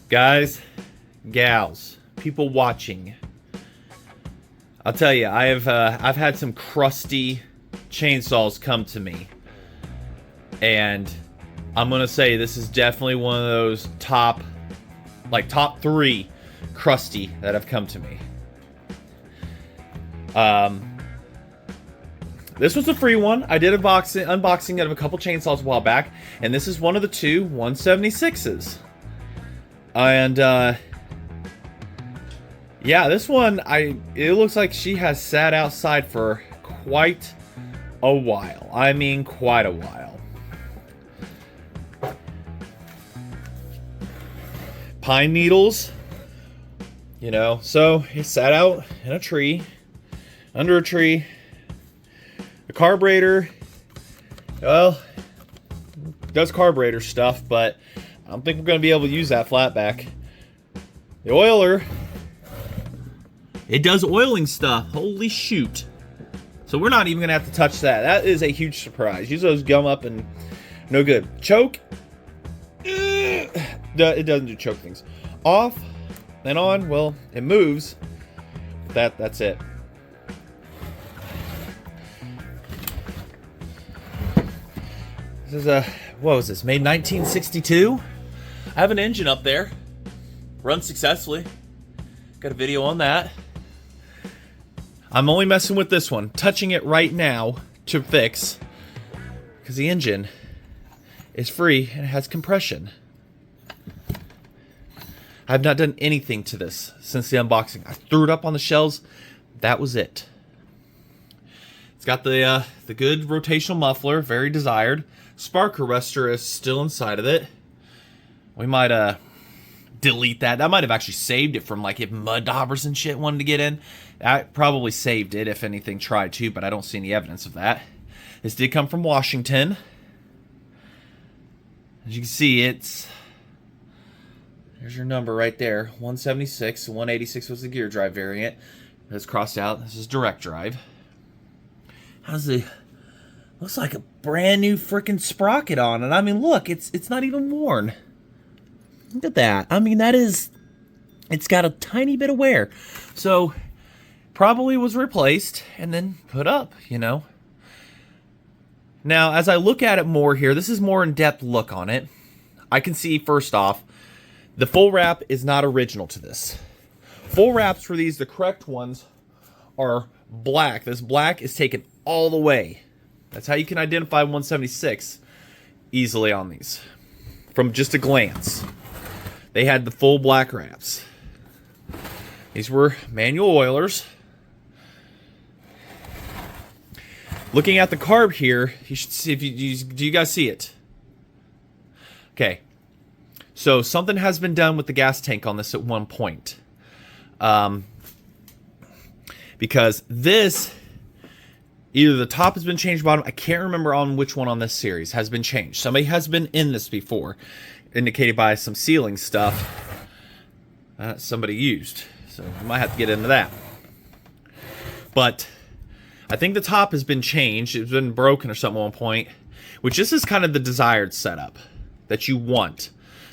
Guys, gals, people watching. I'll tell you, I've had some crusty chainsaws come to me, and I'm gonna say this is definitely one of those top 3 crusty that have come to me. This was a free one. I did unboxing of a couple chainsaws a while back, and this is one of the two 176s. And yeah, this one, it looks like she has sat outside for quite a while. I mean, quite a while. Pine needles, you know, so it sat out in a tree, under a tree. The carburetor, well, does carburetor stuff, but I don't think we're going to be able to use that flatback. The oiler, it does oiling stuff. Holy shoot. So we're not even going to have to touch that. That is a huge surprise. Use those gum up and no good. Choke, it doesn't do choke things. Off and on, well, it moves. That's it. This is what was this? Made 1962? I have an engine up there. Run successfully. Got a video on that. I'm only messing with this one. Touching it right now to fix. Because the engine is free and it has compression. I have not done anything to this since the unboxing. I threw it up on the shelves. That was it. It's got the good rotational muffler, very desired. Spark arrestor is still inside of it. We might delete that. That might have actually saved it from, like, if mud daubers and shit wanted to get in. That probably saved it if anything tried to, but I don't see any evidence of that. This did come from Washington. As you can see, there's your number right there. 176. 186 was the gear drive variant. It's crossed out. This is direct drive. How's the... Looks like a brand new freaking sprocket on it. I mean, look, it's not even worn. Look at that. I mean, it's got a tiny bit of wear. So, probably was replaced and then put up, you know. Now, as I look at it more here, this is more in-depth look on it. I can see, first off, the full wrap is not original to this. Full wraps for these, the correct ones, are black. This black is taken all the way. That's how you can identify 176 easily on these. From just a glance. They had the full black wraps. These were manual oilers. Looking at the carb here, you should see if do you guys see it? Okay. So something has been done with the gas tank on this at one point. Because this, either the top has been changed, bottom, I can't remember on which one on this series has been changed. Somebody has been in this before, indicated by some sealing stuff somebody used. So we might have to get into that. But I think the top has been changed. It's been broken or something at one point, which this is kind of the desired setup that you want.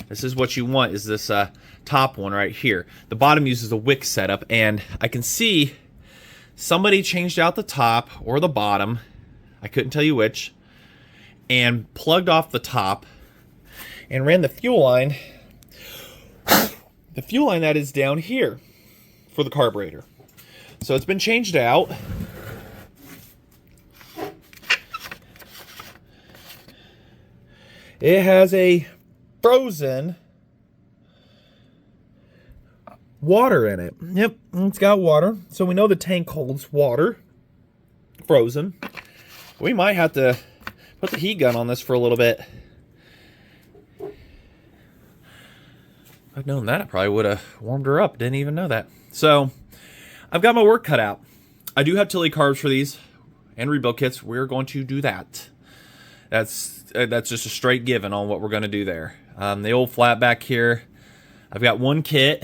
This is what you want, is this top one right here. The bottom uses a wick setup, and I can see somebody changed out the top or the bottom, I couldn't tell you which, and plugged off the top and ran the fuel line. The fuel line that is down here for the carburetor. So it's been changed out. It has a frozen water in it. Yep, it's got water. So we know the tank holds water. Frozen. We might have to put the heat gun on this for a little bit. If I'd known that, I probably would have warmed her up. Didn't even know that. So, I've got my work cut out. I do have Tilly carbs for these and rebuild kits. We're going to do that. That's just a straight given on what we're going to do there. The old flat back here, I've got one kit.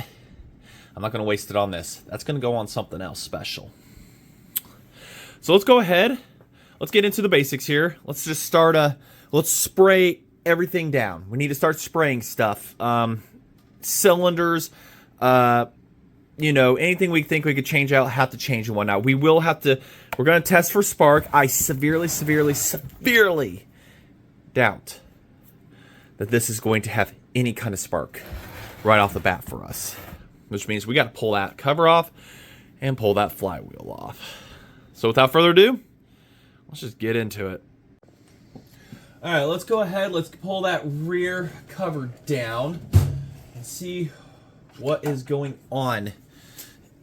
I'm not going to waste it on this. That's going to go on something else special. So let's go ahead. Let's get into the basics here. Let's just start let's spray everything down. We need to start spraying stuff. cylinders, you know, anything we think we could change out, have to change and whatnot. We will have to, we're going to test for spark. I severely doubt that this is going to have any kind of spark right off the bat for us, which means we got to pull that cover off and pull that flywheel off. So without further ado, let's just get into it. All right, let's go ahead. Let's pull that rear cover down and see what is going on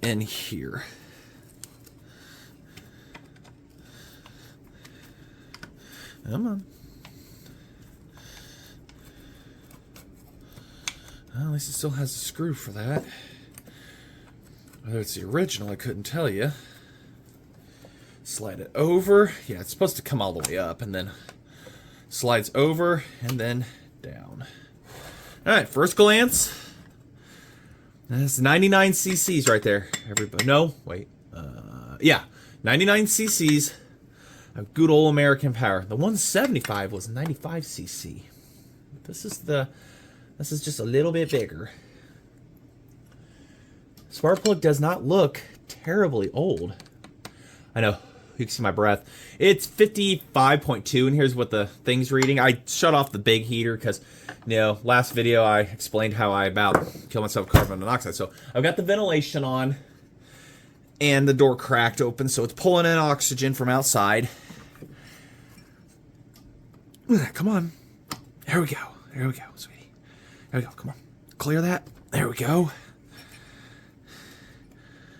in here. Come on. Well, at least it still has a screw for that. Whether it's the original, I couldn't tell you. Slide it over. Yeah, it's supposed to come all the way up and then slides over and then down. All right, first glance. That's 99 cc's right there. Everybody, no, wait. Yeah, 99 cc's of good old American power. The 175 was 95 cc. This is just a little bit bigger. Spark plug does not look terribly old. I know. You can see my breath. It's 55.2, and here's what the thing's reading. I shut off the big heater because, you know, last video I explained how I about killed myself with carbon monoxide. So I've got the ventilation on, and the door cracked open, so it's pulling in oxygen from outside. Come on. There we go. There we go, sweetie. There we go. Come on. Clear that. There we go.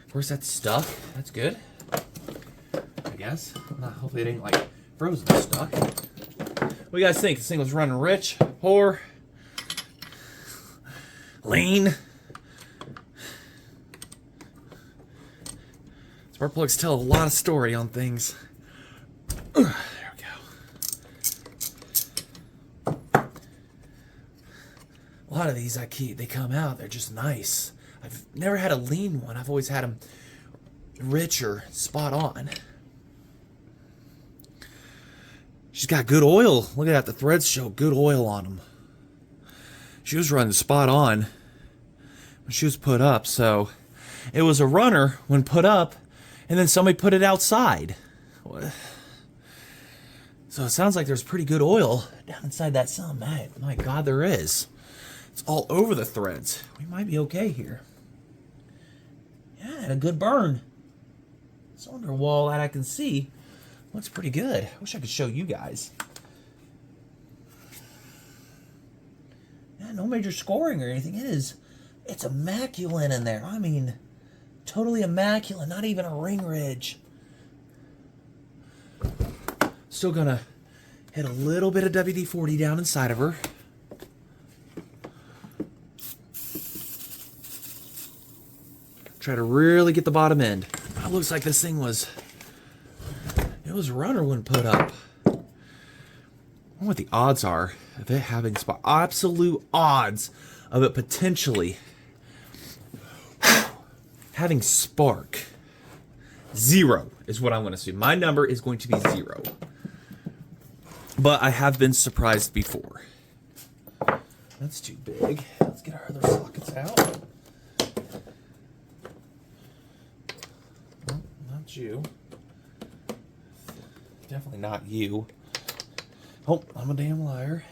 Of course, that's stuck. That's good. I guess. Hopefully it ain't like frozen stuck. What do you guys think? This thing was running rich, poor, lean? Spark plugs tell a lot of story on things. There we go. A lot of these they come out, they're just nice. I've never had a lean one. I've always had them rich or spot on. She's got good oil. Look at that. The threads show good oil on them. She was running spot on when she was put up. So it was a runner when put up, and then somebody put it outside. So it sounds like there's pretty good oil down inside that sun. My God, there is. It's all over the threads. We might be okay here. Yeah, and a good burn. Cylinder wall that I can see looks pretty good. I wish I could show you guys. Yeah, no major scoring or anything. It's immaculate in there. I mean, totally immaculate. Not even a ring ridge. Still gonna hit a little bit of WD-40 down inside of her. Try to really get the bottom end. It looks like this thing was... It was a runner when put up. I wonder what the odds are of it having spark. Absolute odds of it potentially having spark. 0 is what I'm going to assume. My number is going to be 0. But I have been surprised before. That's too big. Let's get our other sockets out. Oh, not you. Definitely not you. Oh, I'm a damn liar.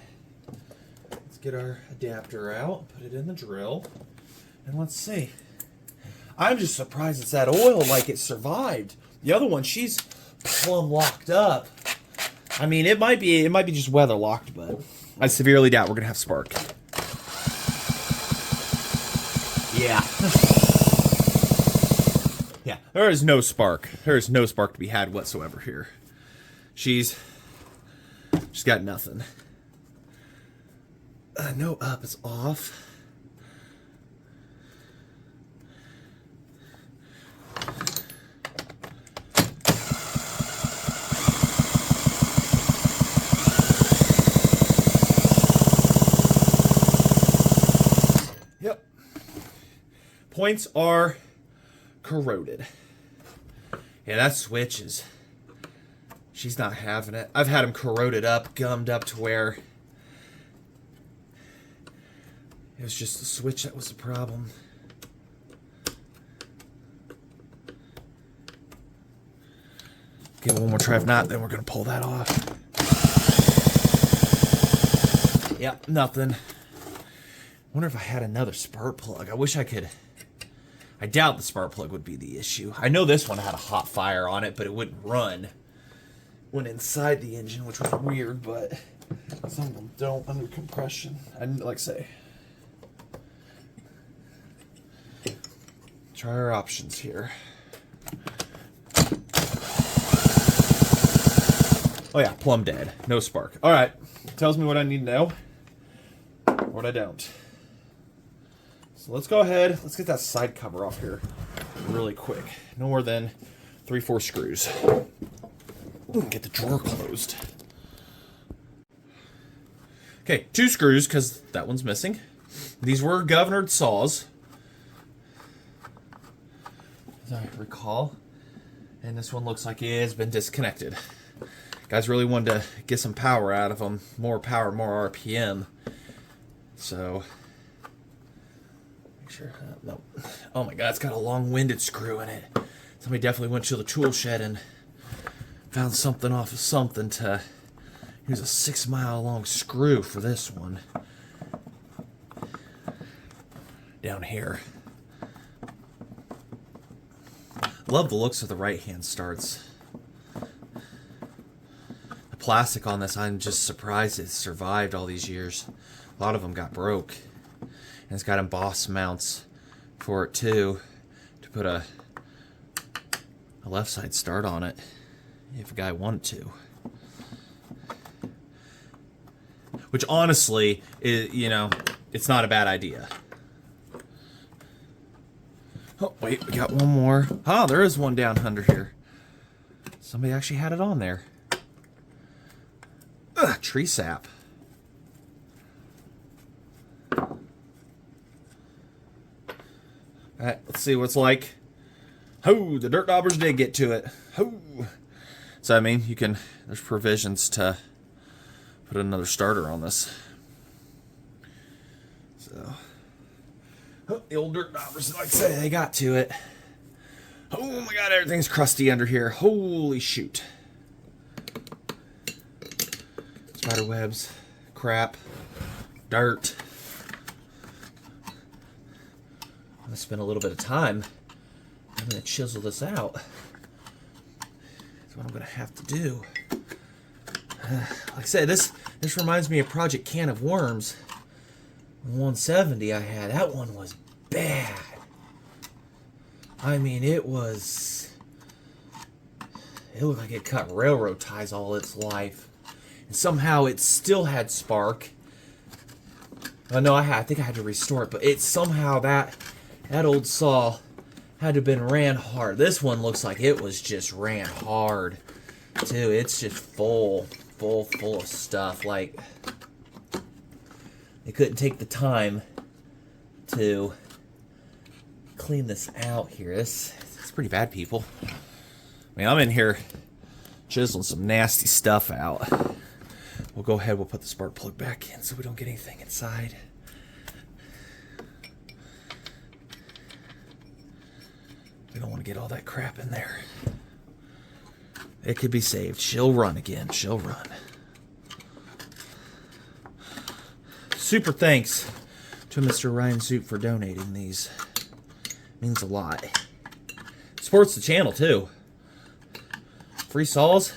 Let's get our adapter out, put it in the drill, and let's see. I'm just surprised it's that oil, like it survived. The other one, she's plumb locked up. I mean, it might be just weather locked, but I severely doubt we're gonna have spark. Yeah. Yeah, there is no spark. There is no spark to be had whatsoever here. She's got nothing. No up, it's off. Yep. Points are corroded. Yeah, that switch is... She's not having it. I've had them corroded up, gummed up to where It was just the switch that was the problem. Give it one more try. If not, then we're going to pull that off. Yep, nothing. Wonder if I had another spark plug. I wish I could. I doubt the spark plug would be the issue. I know this one had a hot fire on it, but it wouldn't run. Went inside the engine, which was weird, but some of them don't under compression. And like I say, try our options here. Oh yeah, plumb dead. No spark. All right. Tells me what I need to know. What I don't. So let's go ahead. Let's get that side cover off here really quick. No more than 3-4 screws. Get the drawer closed. Okay, 2 screws because that one's missing. These were governored saws, as I recall. And this one looks like it has been disconnected. Guys really wanted to get some power out of them. More power, more RPM. So, make sure. No. Oh my God, it's got a long-winded screw in it. Somebody definitely went to the tool shed and found something off of something to use a 6-mile-long screw for this one. Down here. Love the looks of the right-hand starts. The plastic on this, I'm just surprised it survived all these years. A lot of them got broke. And it's got embossed mounts for it too, to put a left side start on it if a guy wanted to. Which honestly, is, you know, it's not a bad idea. Oh, wait, we got one more. Oh, there is one down under here. Somebody actually had it on there. Ugh, tree sap. Alright, let's see what it's like. Ho, the dirt daubers did get to it. Ho. So, I mean, you can, there's provisions to put another starter on this. So, oh, the old dirt daubers, like I say, they got to it. Oh my God, everything's crusty under here. Holy shoot. Spider webs, crap, dirt. I'm gonna spend a little bit of time. I'm gonna chisel this out. That's what I'm gonna have to do. Like I said, this reminds me of Project Can of Worms. 170 I had. That one was bad. I mean, it looked like it cut railroad ties all its life. And somehow it still had spark. Oh no, I think I had to restore it, but it somehow that old saw had to have been ran hard. This one looks like it was just ran hard too. It's just full of stuff. Like, they couldn't take the time to clean this out here. It's pretty bad, people. I mean, I'm in here chiseling some nasty stuff out. We'll go ahead, we'll put the spark plug back in so we don't get anything inside. We don't want to get all that crap in there. It could be saved. She'll run again. She'll run. Super thanks to Mr. Ryan Zoop for donating these. Means a lot. Supports the channel too. Free saws.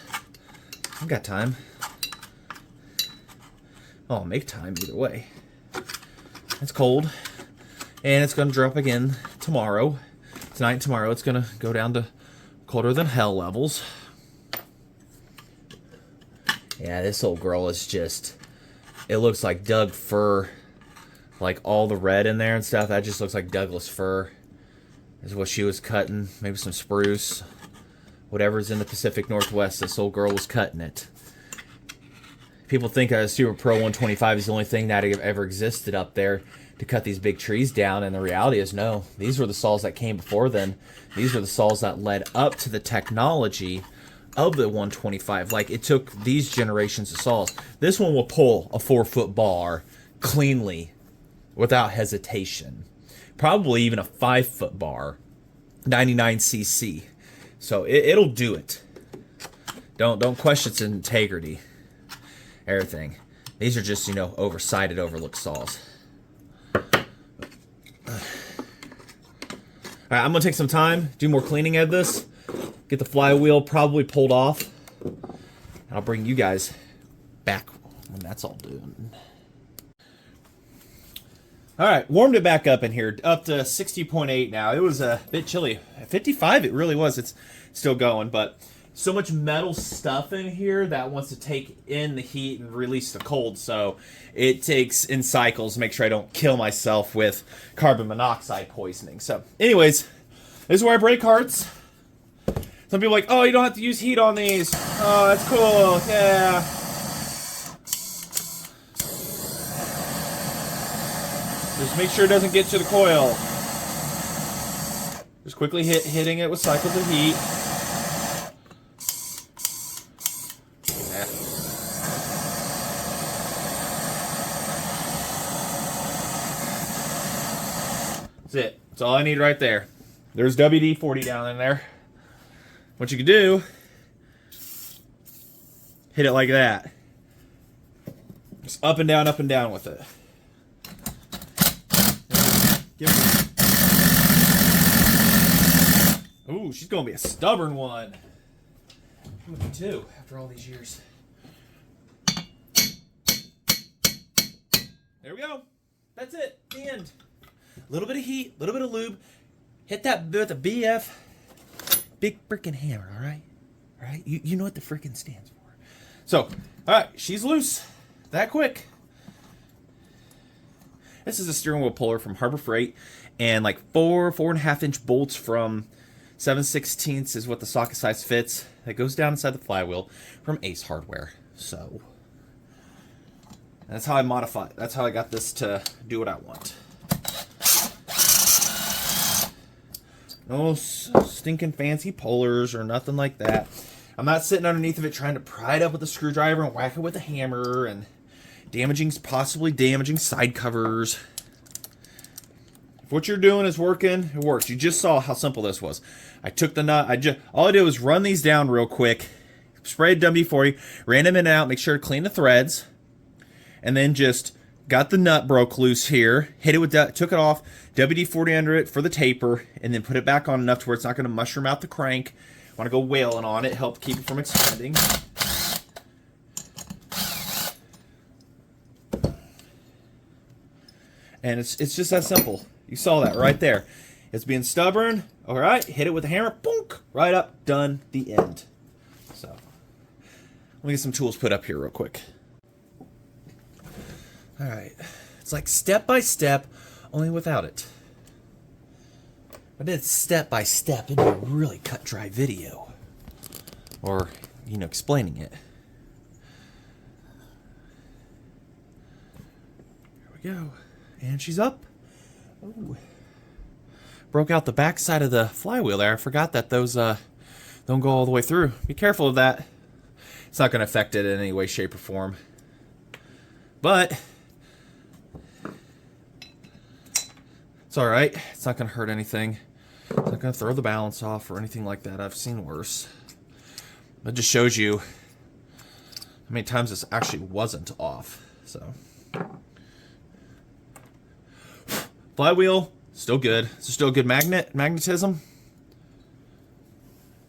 I've got time. Oh, I'll make time either way. It's cold. And it's going to drop again tomorrow. Tonight and tomorrow it's going to go down to colder than hell levels. Yeah, this old girl is just... It looks like Doug fir. Like all the red in there and stuff. That just looks like Douglas fir. Is what she was cutting. Maybe some spruce. Whatever's in the Pacific Northwest, this old girl was cutting it. People think a Super Pro 125 is the only thing that ever existed up there to cut these big trees down, and the reality is no. These were the saws that came before then. These were the saws that led up to the technology of the 125. Like, it took these generations of saws. This one will pull a 4-foot bar cleanly without hesitation. Probably even a 5-foot bar, 99cc. So it'll do it. Don't question its integrity. Everything. These are just, you know, oversighted overlook saws. Alright, I'm going to take some time, do more cleaning of this, get the flywheel probably pulled off, and I'll bring you guys back when that's all done. Alright, warmed it back up in here, up to 60.8 now. It was a bit chilly. At 55 it really was. It's still going, but so much metal stuff in here that wants to take in the heat and release the cold, so it takes in cycles to make sure I don't kill myself with carbon monoxide poisoning. So anyways, this is where I break hearts. Some people are like, oh, you don't have to use heat on these. Oh, that's cool. Yeah. Just make sure it doesn't get to the coil. Just quickly hitting it with cycles of heat. That's it. That's all I need right there. There's WD-40 down in there. What you can do, hit it like that. Just up and down with it. Ooh, she's gonna be a stubborn one. Me too, after all these years. There we go. That's it. The end. A little bit of heat, a little bit of lube. Hit that with a BF. Big freaking hammer, all right? All right? You know what the freaking stands for. So, all right, she's loose. That quick. This is a steering wheel puller from Harbor Freight, and like 4.5 inch bolts from 7/16 is what the socket size fits. That goes down inside the flywheel from Ace Hardware. So that's how I modify it. That's how I got this to do what I want. No stinking fancy pullers or nothing like that. I'm not sitting underneath of it trying to pry it up with a screwdriver and whack it with a hammer and possibly damaging side covers. If what you're doing is working, it works. You just saw how simple this was. I took the nut. All I did was run these down real quick, sprayed WD-40, ran them in and out, make sure to clean the threads, and then just got the nut broke loose here, hit it with that, took it off, WD-40 under it for the taper, and then put it back on enough to where it's not going to mushroom out the crank. Want to go wailing on it, help keep it from expanding. And it's just that simple. You saw that right there. It's being stubborn. All right, hit it with a hammer. Boonk, right up, done, the end. So, let me get some tools put up here real quick. All right, it's like step by step, only without it. If I did step by step, it'd be a really cut dry video, or explaining it. Here we go, and she's up. Ooh. Broke out the back side of the flywheel there. I forgot that those don't go all the way through. Be careful of that. It's not going to affect it in any way, shape, or form. But it's all right. It's not going to hurt anything. It's not going to throw the balance off or anything like that. I've seen worse. It just shows you how many times this actually wasn't off. So flywheel, still good. It's still good magnetism.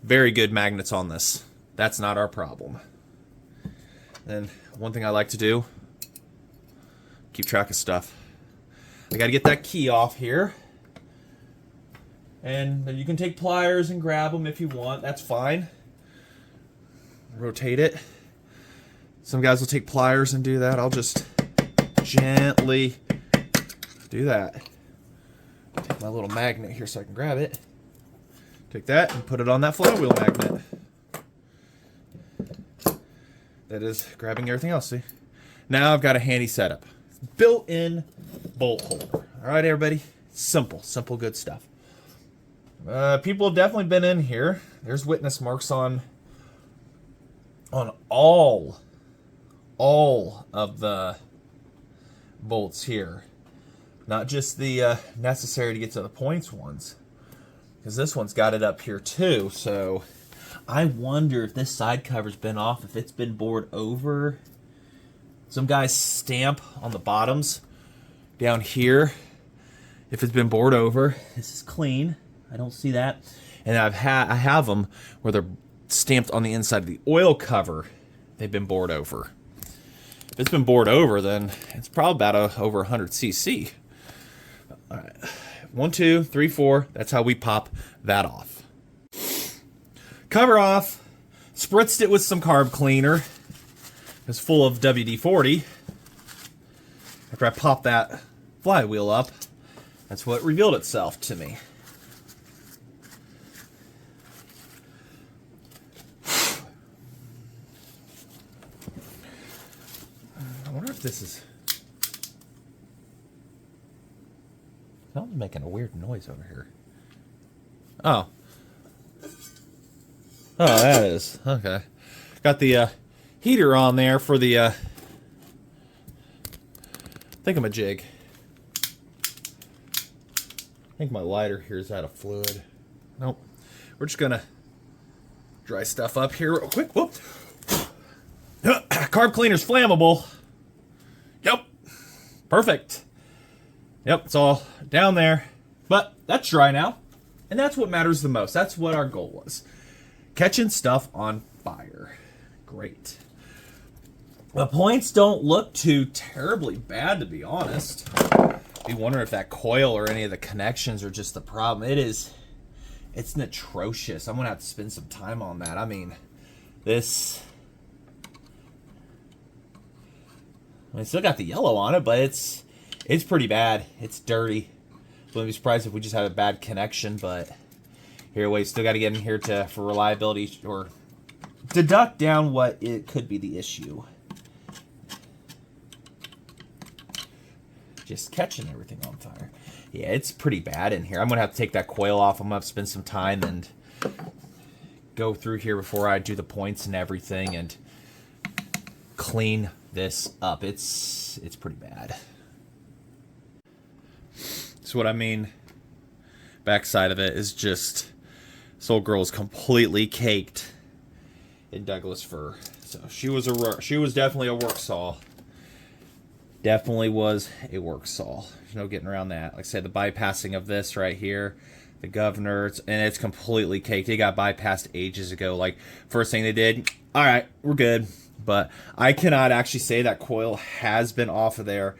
Very good magnets on this. That's not our problem. And one thing I like to do, keep track of stuff. I got to get that key off here. And you can take pliers and grab them if you want. That's fine. Rotate it. Some guys will take pliers and do that. I'll just gently do that. Take my little magnet here so I can grab it. Take that and put it on that flywheel magnet. That is grabbing everything else, see? Now I've got a handy setup. Built-in bolt holder. All right, everybody? Simple, good stuff. People have definitely been in here. There's witness marks on all of the bolts here. Not just the necessary to get to the points ones. Because this one's got it up here too. So I wonder if this side cover's been off, if it's been bored over. Some guys stamp on the bottoms down here if it's been bored over. This is clean. I don't see that. And I have them where they're stamped on the inside of the oil cover. They've been bored over. If it's been bored over, then it's probably about over 100 cc. All right. 1, 2, 3, 4. That's how we pop that off. Cover off. Spritzed it with some carb cleaner. It's full of WD-40. After I popped that flywheel up, that's what revealed itself to me. I wonder if this is... Something's making a weird noise over here. Oh. Oh, that is. Okay. Got the heater on there for the thingamajig. I think my lighter here is out of fluid. Nope. We're just gonna dry stuff up here real quick. Whoop. Carb cleaner's flammable. Yep. Perfect. Yep, it's all down there. But that's dry now. And that's what matters the most. That's what our goal was. Catching stuff on fire. Great. The points don't look too terribly bad, to be honest. You wonder if that coil or any of the connections are just the problem. It's atrocious. I'm going to have to spend some time on that. I mean, it's still got the yellow on it, but it's pretty bad. It's dirty. Wouldn't be surprised if we just have a bad connection, but here, we still got to get in here for reliability or deduct down what it could be the issue. Just catching everything on fire. Yeah, it's pretty bad in here. I'm going to have to take that coil off. I'm going to have to spend some time and go through here before I do the points and everything and clean this up. It's pretty bad. So what I mean, backside of it is just this old girl is completely caked in Douglas fir. So she was definitely a work saw. Definitely was a work saw. There's no getting around that. Like I said, the bypassing of this right here, the governor, and it's completely caked. It got bypassed ages ago. Like, first thing they did, all right, we're good. But I cannot actually say that coil has been off of there.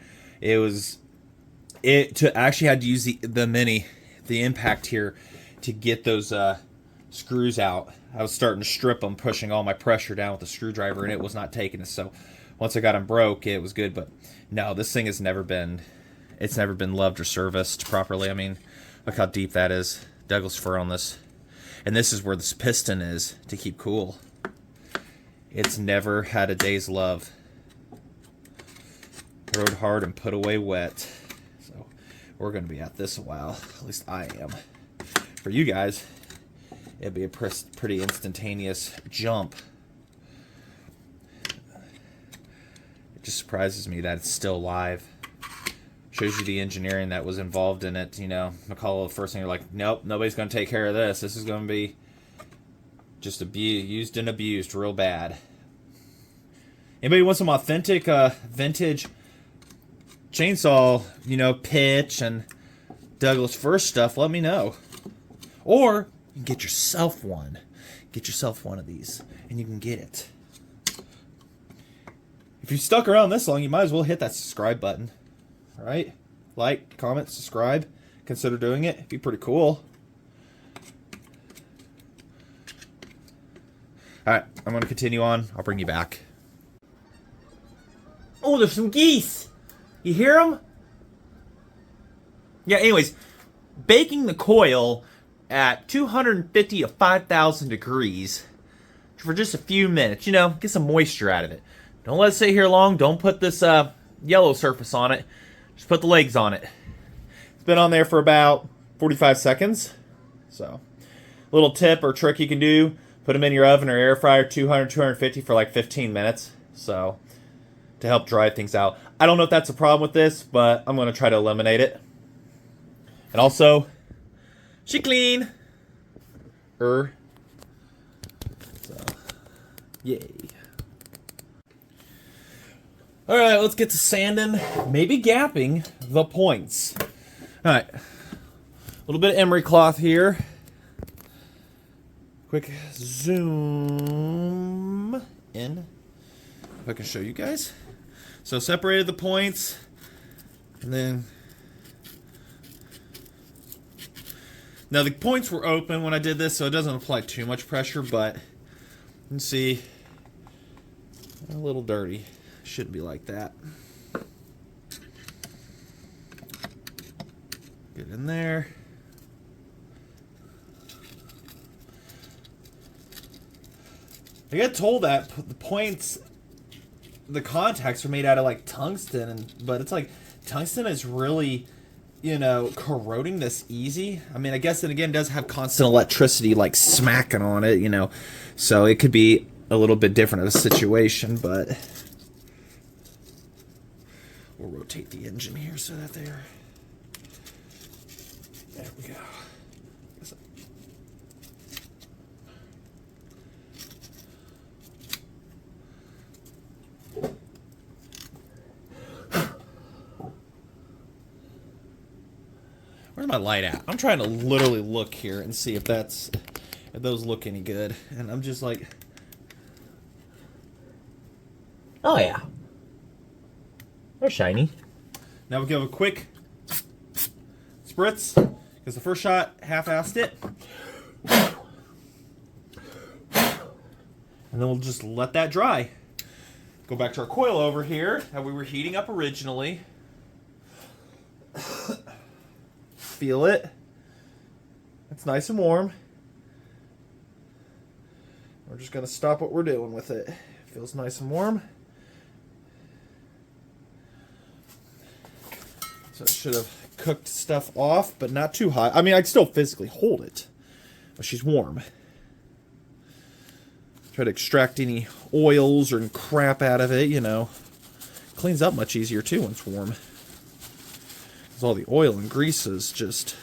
Actually had to use the impact here to get those screws out. I was starting to strip them, pushing all my pressure down with the screwdriver, and it was not taking it. So once I got them broke, it was good. But no, this thing has never been loved or serviced properly. I mean, look how deep that is. Douglas fir on this. And this is where this piston is to keep cool. It's never had a day's love. Rode hard and put away wet. So we're going to be at this a while. At least I am. For you guys, it'd be a pretty instantaneous jump. It just surprises me that it's still alive. Shows you the engineering that was involved in it. You know, McCulloch, the first thing, you're like, nope, nobody's going to take care of this. This is going to be just used and abused real bad. Anybody want some authentic vintage chainsaw, pitch and Douglas fir stuff, let me know. Or you can get yourself one. Get yourself one of these, and you can get it. If you stuck around this long, you might as well hit that subscribe button. All right? Like, comment, subscribe. Consider doing it. It'd be pretty cool. All right, I'm going to continue on. I'll bring you back. Oh, there's some geese. You hear them? Yeah, anyways, baking the coil at 250 to 5,000 degrees for just a few minutes. Get some moisture out of it. Don't let it sit here long. Don't put this yellow surface on it. Just put the legs on it. It's been on there for about 45 seconds. So, a little tip or trick you can do, put them in your oven or air fryer, 200, 250 for like 15 minutes. So, to help dry things out. I don't know if that's a problem with this, but I'm going to try to eliminate it. And also, she clean. So, yay. All right, let's get to sanding, maybe gapping the points. All right, a little bit of emery cloth here. Quick zoom in, if I can show you guys. So separated the points, and then now the points were open when I did this, so it doesn't apply too much pressure, but you can see a little dirty. Shouldn't be like that. Get in there. I got told that the points, the contacts are made out of like tungsten, but it's like tungsten is really, you know, corroding this easy. I mean, I guess it again does have constant electricity like smacking on it, you know, so it could be a little bit different of a situation, but we'll rotate the engine here so that there we go. Where's my light at? I'm trying to literally look here and see if those look any good. And I'm just like, oh yeah, they're shiny. Now we give a quick spritz, because the first shot half-assed it. And then we'll just let that dry. Go back to our coil over here that we were heating up originally. Feel it. It's nice and warm. We're just going to stop what we're doing with it. Feels nice and warm. So it should have cooked stuff off, but not too hot. I mean, I can still physically hold it, but she's warm. Try to extract any oils or crap out of it, you know. Cleans up much easier too when it's warm. Because all the oil and grease is just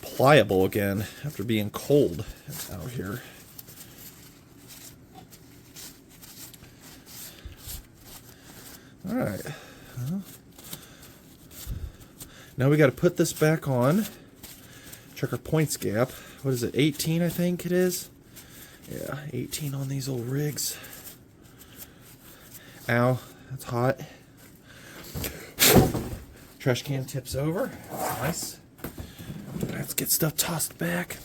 pliable again after being cold out here. All right. Now we got to put this back on. Check our points gap. What is it? 18, I think it is. Yeah, 18 on these old rigs. Ow, that's hot. Trash can tips over. Nice. Let's get stuff tossed back.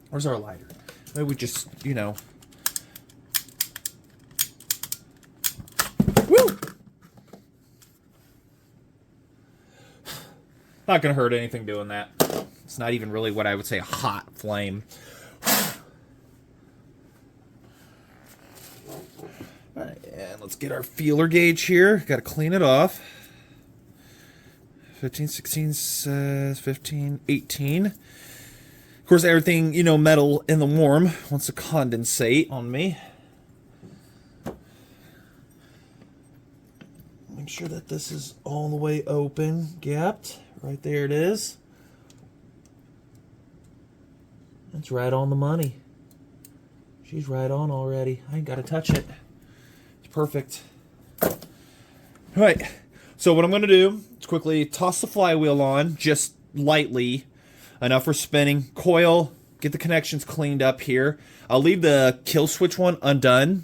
Where's our lighter? Maybe we just, you know. Woo! Not gonna hurt anything doing that. It's not even really what I would say a hot flame. Alright, and let's get our feeler gauge here. Got to clean it off. 15, 16 says 15, 18. Of course, everything, you know, metal in the warm wants to condensate on me. Make sure that this is all the way open, gapped. Right there it is. That's right on the money. She's right on already. I ain't got to touch it. It's perfect. All right. So what I'm going to do is quickly toss the flywheel on, just lightly, enough for spinning. Coil, get the connections cleaned up here. I'll leave the kill switch one undone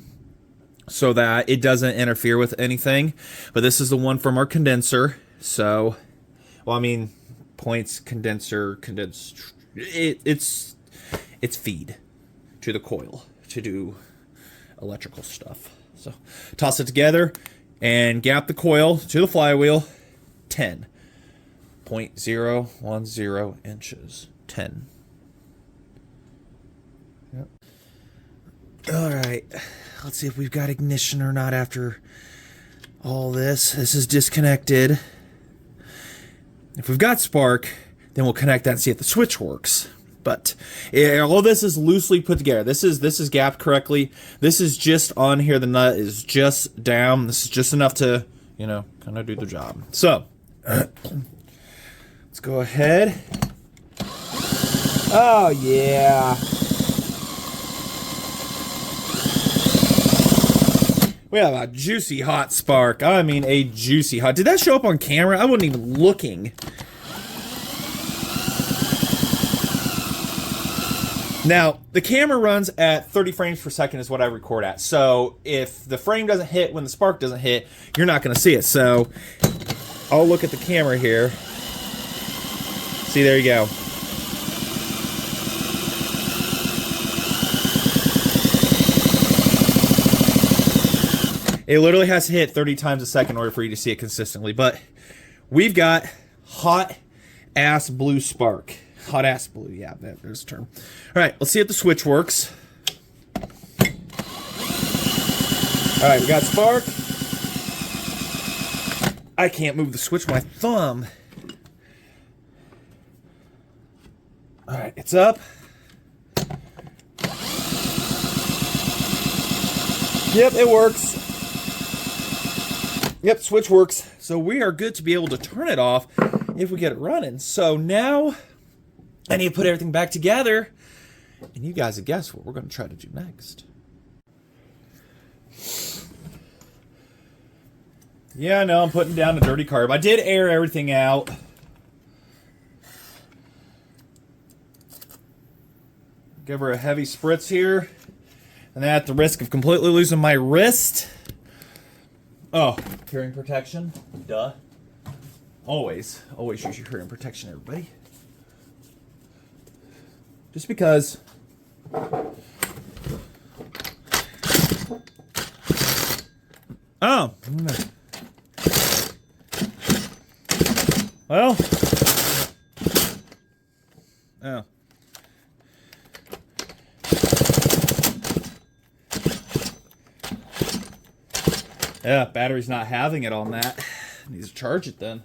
so that it doesn't interfere with anything. But this is the one from our condenser. So, well, I mean, points, condenser, it's feed to the coil to do electrical stuff. So toss it together and gap the coil to the flywheel. 10.010 inches. 10. Yep. All right. Let's see if we've got ignition or not after all this. This is disconnected. If we've got spark, then we'll connect that and see if the switch works. But yeah, all this is loosely put together. This is gapped correctly. This is just on here. The nut is just down. This is just enough to, you know, kind of do the job. So let's go ahead. Oh yeah. We have a juicy hot spark. I mean, a juicy hot. Did that show up on camera? I wasn't even looking. Now, the camera runs at 30 frames per second is what I record at. So if the frame doesn't hit when the spark doesn't hit, you're not going to see it. So I'll look at the camera here. See, there you go. It literally has to hit 30 times a second in order for you to see it consistently. But we've got hot ass blue spark. Hot ass blue, yeah, there's a term. All right, let's see if the switch works. All right, we got spark. I can't move the switch with my thumb. All right, it's up. Yep, it works. Yep, switch works. So we are good to be able to turn it off if we get it running. So now I need to put everything back together, and you guys have guessed what we're going to try to do next. Yeah, I know, I'm putting down a dirty carb. I did air everything out. Give her a heavy spritz here. And then at the risk of completely losing my wrist. Oh, hearing protection. Duh. Always use your hearing protection, everybody. Just because. Oh. Well. Oh. Yeah, battery's not having it on that. Needs to charge it then.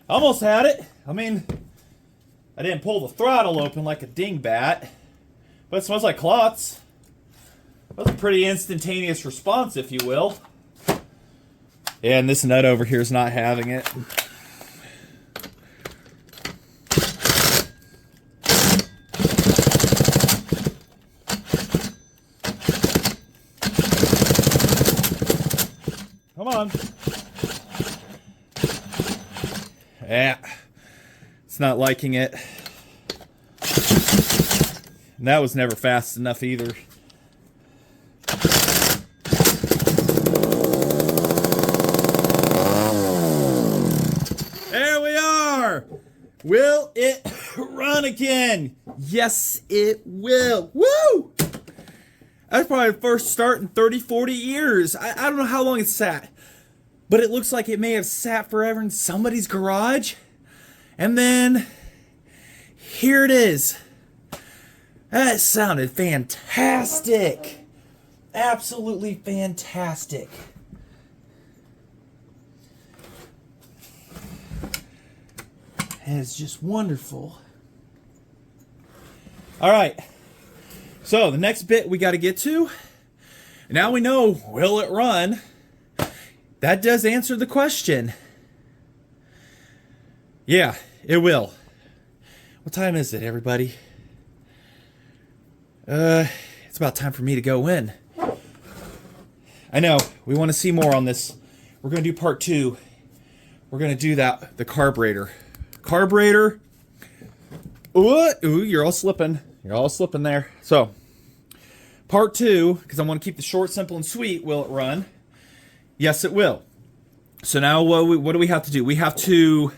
Almost had it. I mean, I didn't pull the throttle open like a dingbat, but it smells like clots. That was a pretty instantaneous response, if you will. Yeah, and this nut over here is not having it. Come on. Yeah. It's not liking it. And that was never fast enough either. There we are. Will it run again? Yes, it will. Woo! That's probably the first start in 30, 40 years. I don't know how long it's sat. But it looks like it may have sat forever in somebody's garage. And then, here it is. That sounded fantastic. Absolutely fantastic. And it's just wonderful. All right. So, the next bit we got to get to. Now we know, will it run? That does answer the question. Yeah, it will. What time is it, everybody? It's about time for me to go in. I know, we want to see more on this. We're going to do part 2. We're going to do that, the carburetor. Carburetor. Ooh, you're all slipping. You're all slipping there. So, part 2, because I want to keep the short, simple, and sweet. Will it run? Yes, it will. So now what do we have to do? We have to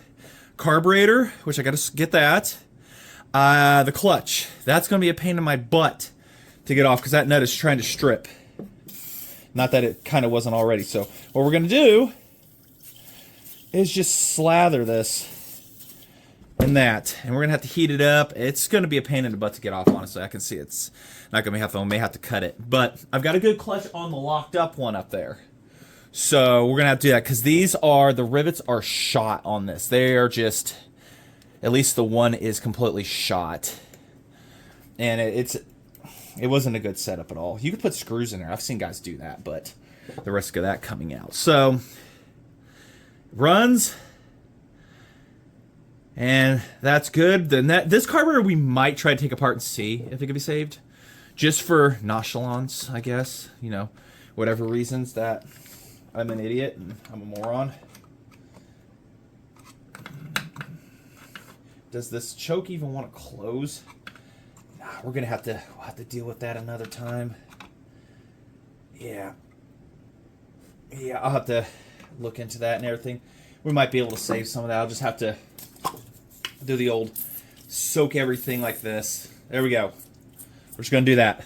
carburetor, which I got to get that. The clutch. That's going to be a pain in my butt to get off because that nut is trying to strip. Not that it kind of wasn't already. So what we're going to do is just slather this in that. And we're going to have to heat it up. It's going to be a pain in the butt to get off, honestly. I can see it's not going to be helpful. I may have to cut it. But I've got a good clutch on the locked up one up there. So we're going to have to do that because the rivets are shot on this. They are just, at least the one is completely shot. and it wasn't a good setup at all. You could put screws in there. I've seen guys do that, but the risk of that coming out. So runs, and that's good. Then this carburetor we might try to take apart and see if it can be saved, just for nonchalance, I guess. You know, whatever reasons that I'm an idiot and I'm a moron. Does this choke even want to close? Nah, we'll have to deal with that another time. Yeah, I'll have to look into that and everything. We might be able to save some of that. I'll just have to do the old soak everything like this. There we go. We're just gonna do that.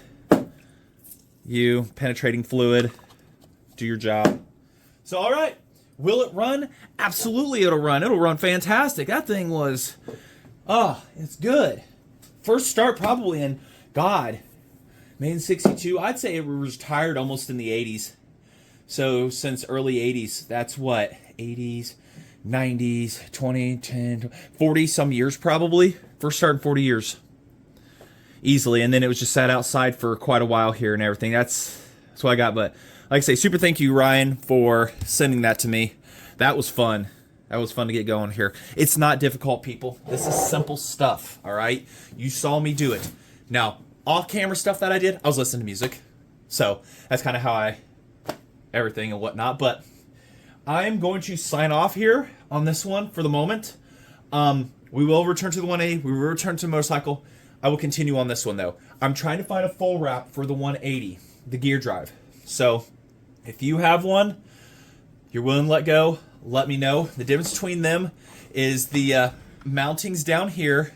You penetrating fluid, do your job. So all right, will it run? Absolutely, it'll run. It'll run fantastic. That thing was, it's good. First start probably in, God, made in 62. I'd say it was retired almost in the 80s. So since early 80s, that's what, 80s, 90s, 20, 10, 40 some years probably. First start in 40 years. Easily. And then it was just sat outside for quite a while here and everything. That's what I got. But like I say, super thank you, Ryan, for sending that to me. That was fun. That was fun to get going here. It's not difficult, people. This is simple stuff, all right? You saw me do it. Now, off-camera stuff that I did, I was listening to music. So that's kind of how everything and whatnot. But I'm going to sign off here on this one for the moment. We will return to the 180. We will return to the motorcycle. I will continue on this one, though. I'm trying to find a full wrap for the 180, the gear drive. So if you have one, you're willing to let go, let me know. The difference between them is the mountings down here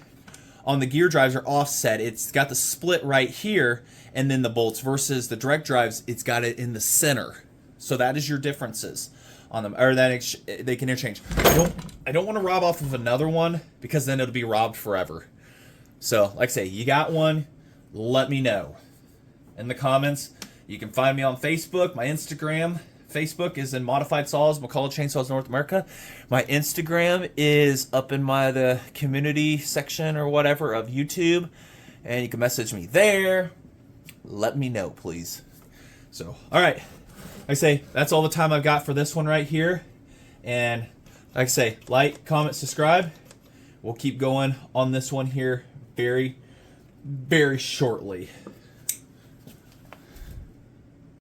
on the gear drives are offset. It's got the split right here, and then the bolts, versus the direct drives, it's got it in the center. So that is your differences on them, or that they can interchange. I don't want to rob off of another one, because then it'll be robbed forever. So like I say, you got one, let me know in the comments. You can find me on Facebook, my Instagram. Facebook is in Modified Saws, McCulloch Chainsaws North America. My Instagram is up in the community section or whatever of YouTube, and you can message me there. Let me know, please. So, all right. Like I say, that's all the time I've got for this one right here. And like I say, like, comment, subscribe. We'll keep going on this one here very, very shortly.